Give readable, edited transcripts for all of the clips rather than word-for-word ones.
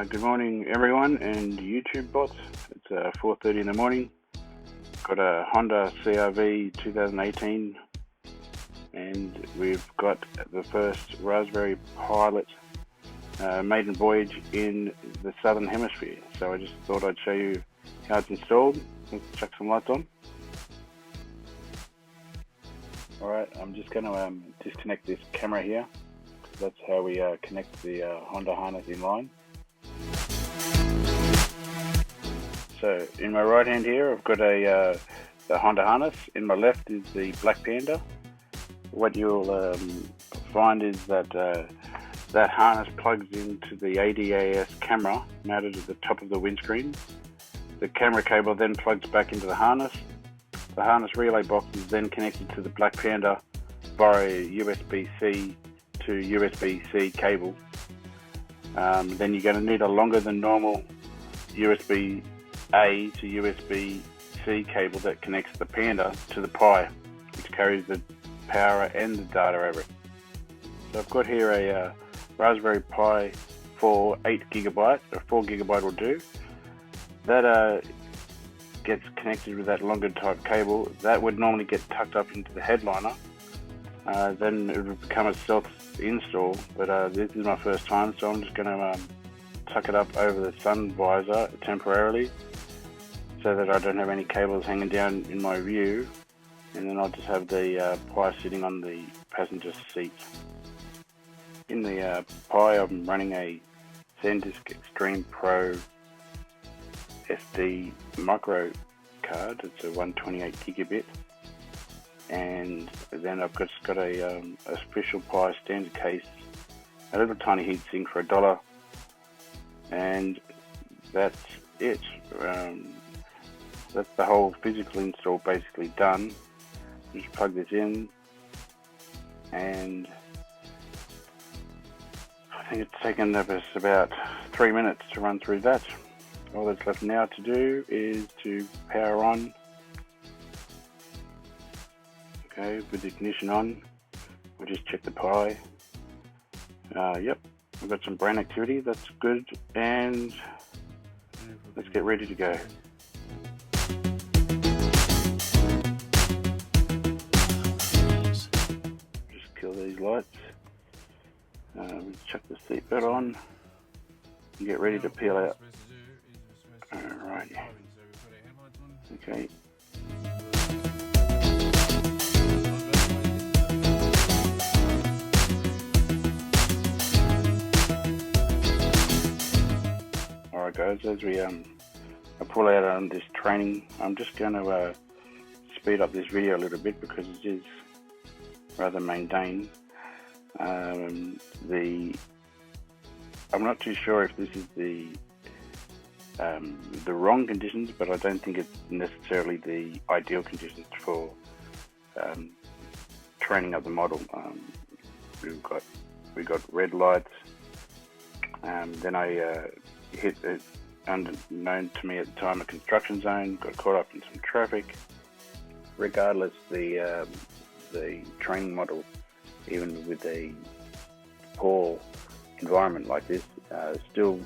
Good morning everyone and YouTube bots. It's 4:30 in the morning. Got a Honda CRV 2018 and we've got the first Raspberry Pilot maiden voyage in the southern hemisphere. So I just thought I'd show you how it's installed. Let's chuck some lights on. Alright, I'm just going to disconnect this camera here. That's how we connect the Honda harness in line. So in my right hand here I've got the Honda harness. In my left is the Black Panda. What you'll find is that that harness plugs into the LKAS camera mounted at the top of the windscreen. The camera cable then plugs back into the harness. The harness relay box is then connected to the Black Panda via USB-C to USB-C cable. Then you're going to need a longer than normal USB-A to USB-C cable that connects the Panda to the Pi, which carries the power and the data over it. So I've got here a Raspberry Pi for 8GB, or 4GB will do. That gets connected with that longer type cable. That would normally get tucked up into the headliner. Then it would become a self-install, but this is my first time, so I'm just going to tuck it up over the sun visor temporarily so that I don't have any cables hanging down in my view, and then I'll just have the Pi sitting on the passenger seat. In the Pi I'm running a SanDisk Extreme Pro SD micro card. It's a 128GB, and then I've just got a official Pi standard case, a little tiny heatsink for $1, and that's it. That's the whole physical install basically done. Just plug this in, and I think it's taken us about 3 minutes to run through that. All that's left now to do is to power on. Okay, with the ignition on, we'll just check the Pi. Yep, we've got some brain activity, that's good, and let's get ready to go. Just kill these lights. Chuck the seatbelt on and get ready to peel out. Alright. Okay. Alright guys, as we pull out on this training, I'm just going to speed up this video a little bit because it is rather mundane. I'm not too sure if this is the wrong conditions, but I don't think it's necessarily the ideal conditions for training up the model. We got red lights, then I hit it unknown to me at the time a construction zone, got caught up in some traffic. Regardless, the training model, even with a poor environment like this, still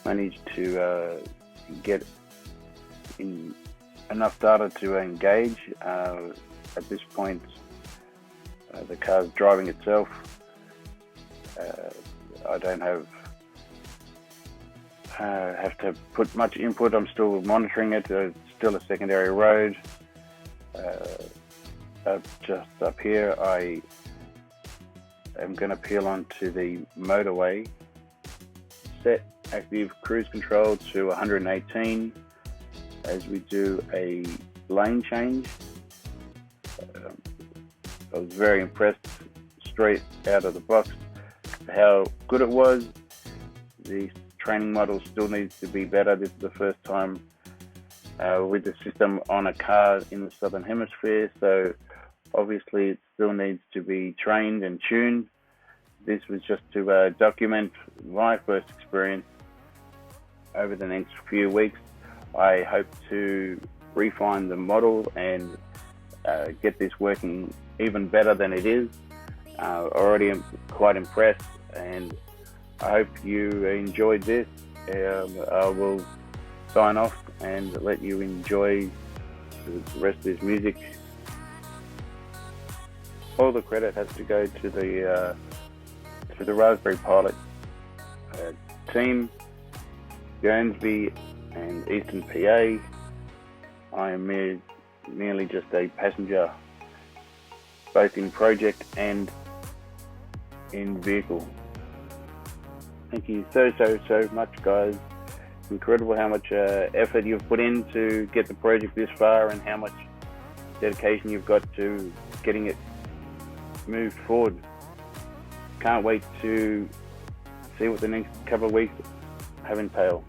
managed to get in enough data to engage. At this point, the car's driving itself. I don't have to put much input. I'm still monitoring it. It's still a secondary road. Just up here, I am going to peel onto the motorway. Set active cruise control to 118 as we do a lane change. I was very impressed straight out of the box how good it was. The training model still needs to be better. This is the first time with the system on a car in the southern hemisphere, so obviously it still needs to be trained and tuned. This was just to document my first experience. Over the next few weeks, I hope to refine the model and get this working even better than it is. Already am quite impressed, and I hope you enjoyed this. I will sign off and let you enjoy the rest of this music. All the credit has to go to the Raspberry Pilot team, Guernsey and Eastern PA. I am merely just a passenger, both in project and in vehicle. Thank you so much, guys. Incredible how much effort you've put in to get the project this far, and how much dedication you've got to getting it moved forward. Can't wait to see what the next couple of weeks have entailed.